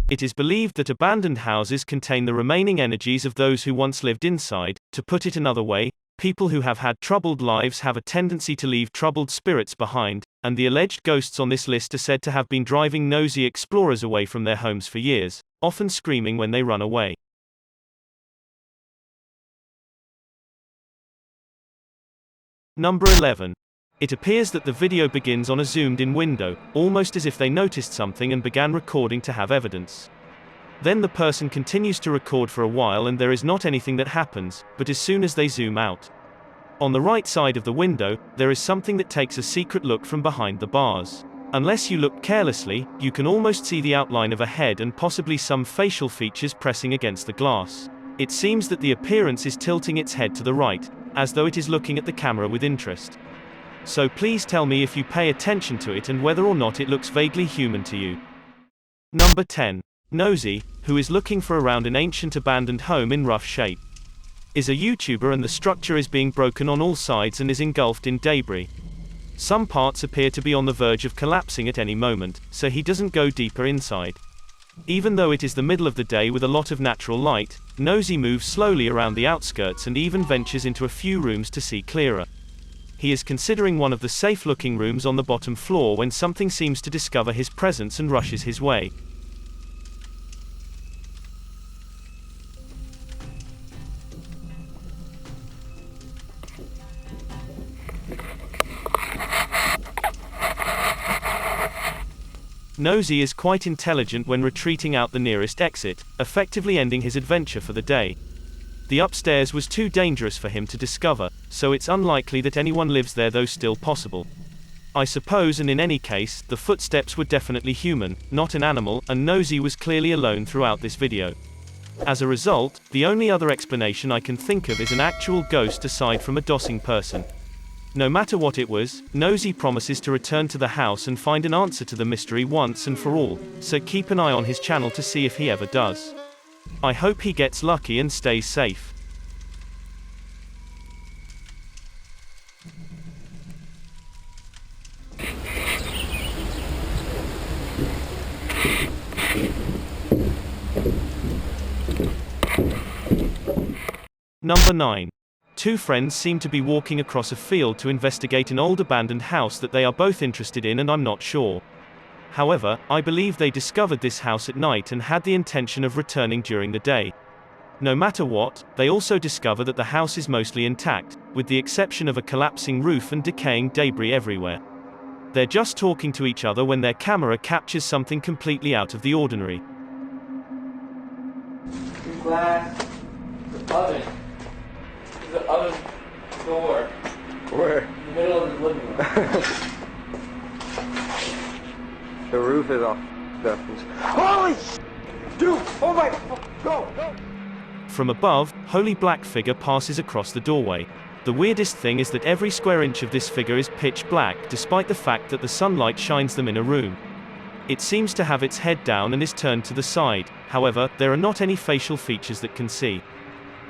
It is believed that abandoned houses contain the remaining energies of those who once lived inside. To put it another way, people who have had troubled lives have a tendency to leave troubled spirits behind, and the alleged ghosts on this list are said to have been driving nosy explorers away from their homes for years, often screaming when they run away. Number 11. It appears that the video begins on a zoomed-in window, almost as if they noticed something and began recording to have evidence. Then the person continues to record for a while and there is not anything that happens, but as soon as they zoom out. On the right side of the window, there is something that takes a secret look from behind the bars. Unless you look carelessly, you can almost see the outline of a head and possibly some facial features pressing against the glass. It seems that the appearance is tilting its head to the right, as though it is looking at the camera with interest. So please tell me if you pay attention to it and whether or not it looks vaguely human to you. Number 10. Nosy, who is looking for around an ancient abandoned home in rough shape. Is a YouTuber and the structure is being broken on all sides and is engulfed in debris. Some parts appear to be on the verge of collapsing at any moment, so he doesn't go deeper inside. Even though it is the middle of the day with a lot of natural light, Nosy moves slowly around the outskirts and even ventures into a few rooms to see clearer. He is considering one of the safe-looking rooms on the bottom floor when something seems to discover his presence and rushes his way. Nosy is quite intelligent when retreating out the nearest exit, effectively ending his adventure for the day. The upstairs was too dangerous for him to discover, so it's unlikely that anyone lives there, though still possible. I suppose, and in any case, the footsteps were definitely human, not an animal, and Nosy was clearly alone throughout this video. As a result, the only other explanation I can think of is an actual ghost aside from a dossing person. No matter what it was, Nosy promises to return to the house and find an answer to the mystery once and for all, so keep an eye on his channel to see if he ever does. I hope he gets lucky and stays safe. Number 9. Two friends seem to be walking across a field to investigate an old abandoned house that they are both interested in, and I'm not sure. However, I believe they discovered this house at night and had the intention of returning during the day. No matter what, they also discover that the house is mostly intact, with the exception of a collapsing roof and decaying debris everywhere. They're just talking to each other when their camera captures something completely out of the ordinary. Glass, the oven. The oven door. Where? In the middle of the living room. The roof is off. Holy dude! Oh my! Go! From above, holy black figure passes across the doorway. The weirdest thing is that every square inch of this figure is pitch black, despite the fact that the sunlight shines them in a room. It seems to have its head down and is turned to the side. However, there are not any facial features that can see.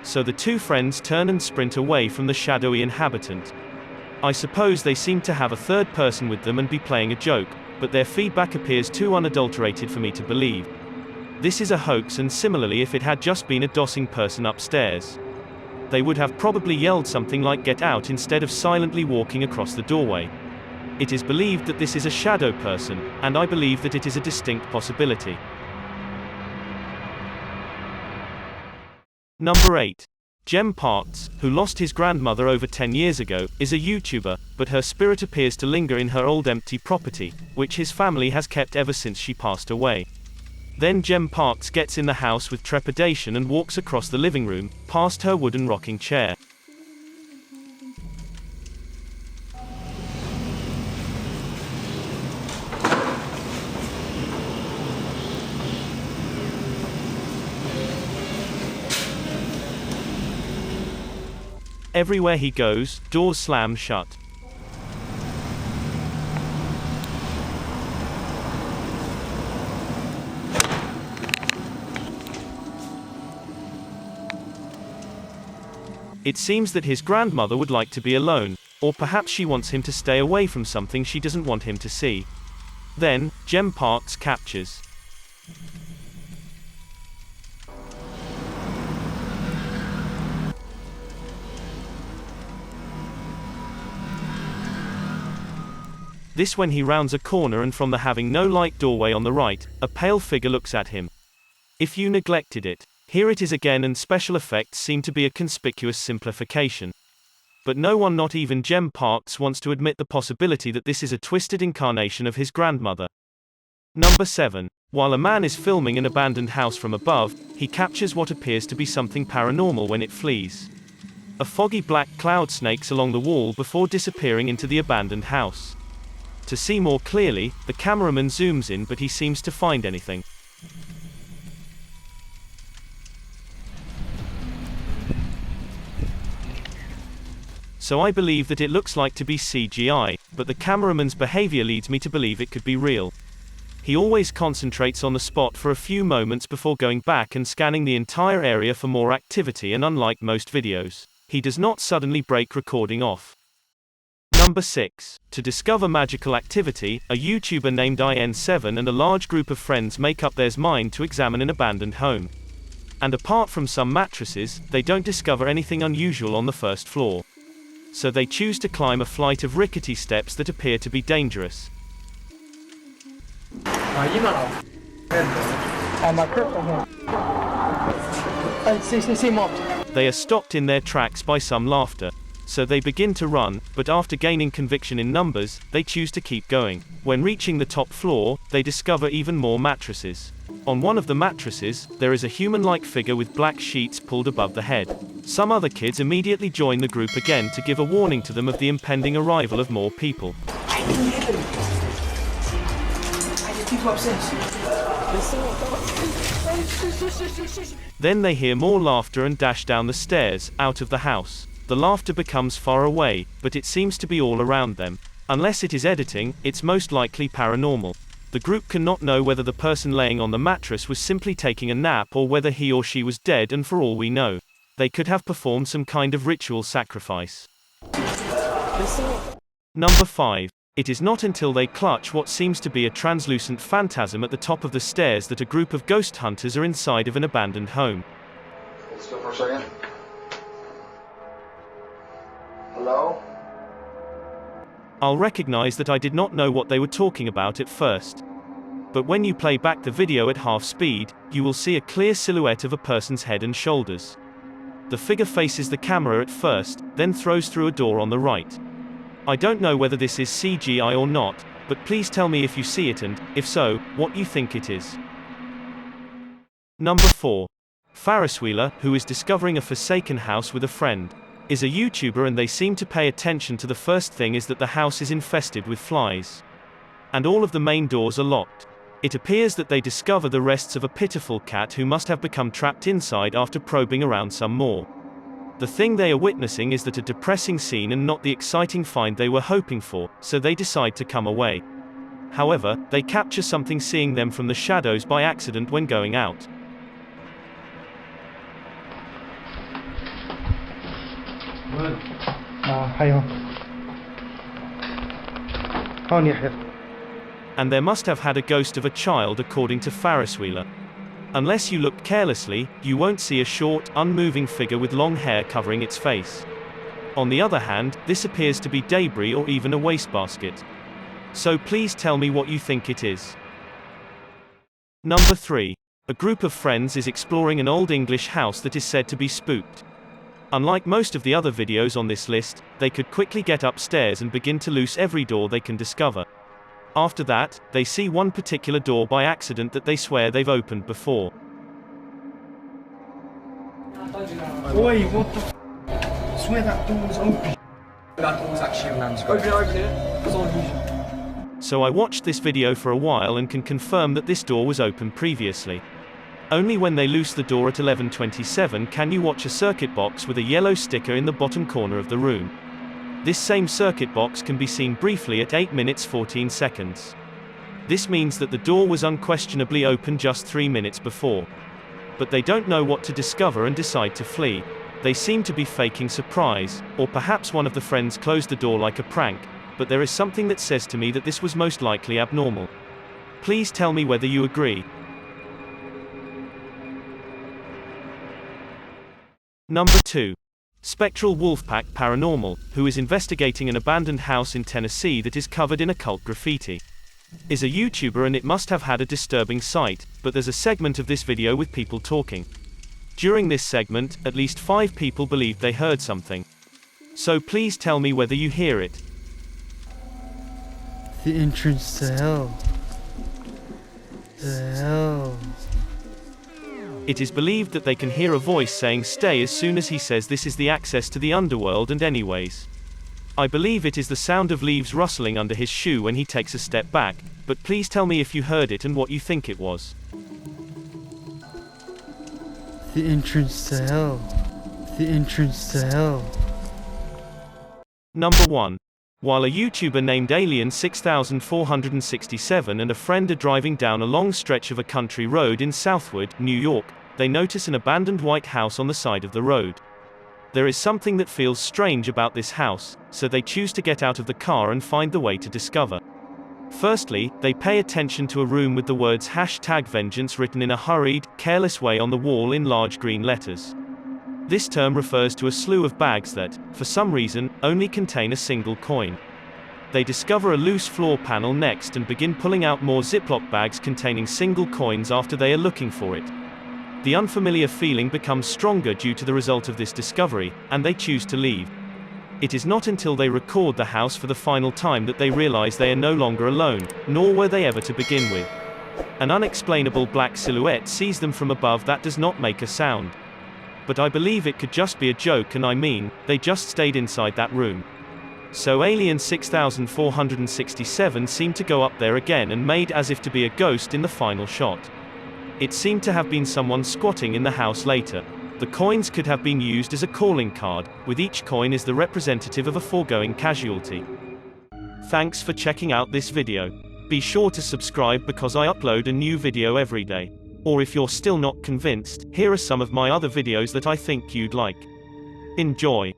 So the two friends turn and sprint away from the shadowy inhabitant. I suppose they seem to have a third person with them and be playing a joke, but their feedback appears too unadulterated for me to believe. This is a hoax, and similarly, if it had just been a dossing person upstairs, they would have probably yelled something like "get out" instead of silently walking across the doorway. It is believed that this is a shadow person, and I believe that it is a distinct possibility. Number 8. Jem Parks, who lost his grandmother over 10 years ago, is a YouTuber, but her spirit appears to linger in her old empty property, which his family has kept ever since she passed away. Then Jem Parks gets in the house with trepidation and walks across the living room, past her wooden rocking chair. Everywhere he goes, doors slam shut. It seems that his grandmother would like to be alone, or perhaps she wants him to stay away from something she doesn't want him to see. Then, Jem Parks captures This when he rounds a corner and from the having no light doorway on the right, a pale figure looks at him. If you neglected it, here it is again, and special effects seem to be a conspicuous simplification. But no one, not even Gem Parks, wants to admit the possibility that this is a twisted incarnation of his grandmother. Number 7. While a man is filming an abandoned house from above, he captures what appears to be something paranormal when it flees. A foggy black cloud snakes along the wall before disappearing into the abandoned house. To see more clearly, the cameraman zooms in, but he seems to find anything. So I believe that it looks like to be CGI, but the cameraman's behavior leads me to believe it could be real. He always concentrates on the spot for a few moments before going back and scanning the entire area for more activity, and unlike most videos, he does not suddenly break recording off. Number 6. To discover magical activity, a YouTuber named IN7 and a large group of friends make up their mind to examine an abandoned home. And apart from some mattresses, they don't discover anything unusual on the first floor. So they choose to climb a flight of rickety steps that appear to be dangerous. They are stopped in their tracks by some laughter. So they begin to run, but after gaining conviction in numbers, they choose to keep going. When reaching the top floor, they discover even more mattresses. On one of the mattresses, there is a human-like figure with black sheets pulled above the head. Some other kids immediately join the group again to give a warning to them of the impending arrival of more people. Then they hear more laughter and dash down the stairs, out of the house. The laughter becomes far away, but it seems to be all around them. Unless it is editing, it's most likely paranormal. The group cannot know whether the person laying on the mattress was simply taking a nap or whether he or she was dead, and for all we know, they could have performed some kind of ritual sacrifice. Number 5. It is not until they clutch what seems to be a translucent phantasm at the top of the stairs that a group of ghost hunters are inside of an abandoned home. Let's go for a second. Hello? I'll recognize that I did not know what they were talking about at first. But when you play back the video at half speed, you will see a clear silhouette of a person's head and shoulders. The figure faces the camera at first, then throws through a door on the right. I don't know whether this is CGI or not, but please tell me if you see it, and, if so, what you think it is. Number 4. Ferris Wheeler, who is discovering a forsaken house with a friend, is a YouTuber, and they seem to pay attention to the first thing is that the house is infested with flies. And all of the main doors are locked. It appears that they discover the rests of a pitiful cat who must have become trapped inside after probing around some more. The thing they are witnessing is that a depressing scene and not the exciting find they were hoping for, so they decide to come away. However, they capture something seeing them from the shadows by accident when going out. And there must have had a ghost of a child, according to Ferris Wheeler. Unless you look carelessly, you won't see a short, unmoving figure with long hair covering its face. On the other hand, this appears to be debris or even a wastebasket. So please tell me what you think it is. Number 3. A group of friends is exploring an old English house that is said to be spooked. Unlike most of the other videos on this list, they could quickly get upstairs and begin to loose every door they can discover. After that, they see one particular door by accident that they swear they've opened before. Oi, what the I swear that door was open. That door was actually a man's ghost. Open it. It's unusual. So I watched this video for a while and can confirm that this door was open previously. Only when they loose the door at 11:27 can you watch a circuit box with a yellow sticker in the bottom corner of the room. This same circuit box can be seen briefly at 8 minutes 14 seconds. This means that the door was unquestionably open just 3 minutes before. But they don't know what to discover and decide to flee. They seem to be faking surprise, or perhaps one of the friends closed the door like a prank, but there is something that says to me that this was most likely abnormal. Please tell me whether you agree. Number 2. Spectral Wolfpack Paranormal, who is investigating an abandoned house in Tennessee that is covered in occult graffiti. Is a YouTuber and it must have had a disturbing sight, but there's a segment of this video with people talking. During this segment, at least 5 people believed they heard something. So please tell me whether you hear it. The entrance to hell. The hell. It is believed that they can hear a voice saying stay as soon as he says this is the access to the underworld and anyways. I believe it is the sound of leaves rustling under his shoe when he takes a step back, but please tell me if you heard it and what you think it was. The entrance to hell. The entrance to hell. Number 1. While a YouTuber named Alien6467 and a friend are driving down a long stretch of a country road in Southwood, New York, they notice an abandoned white house on the side of the road. There is something that feels strange about this house, so they choose to get out of the car and find the way to discover. Firstly, they pay attention to a room with the words #vengeance written in a hurried, careless way on the wall in large green letters. This term refers to a slew of bags that, for some reason, only contain a single coin. They discover a loose floor panel next and begin pulling out more Ziploc bags containing single coins after they are looking for it. The unfamiliar feeling becomes stronger due to the result of this discovery, and they choose to leave. It is not until they record the house for the final time that they realize they are no longer alone, nor were they ever to begin with. An unexplainable black silhouette sees them from above that does not make a sound. But I believe it could just be a joke, and I mean, they just stayed inside that room. So Alien 6467 seemed to go up there again and made as if to be a ghost in the final shot. It seemed to have been someone squatting in the house later. The coins could have been used as a calling card, with each coin is the representative of a foregoing casualty. Thanks for checking out this video. Be sure to subscribe because I upload a new video every day. Or if you're still not convinced, here are some of my other videos that I think you'd like. Enjoy.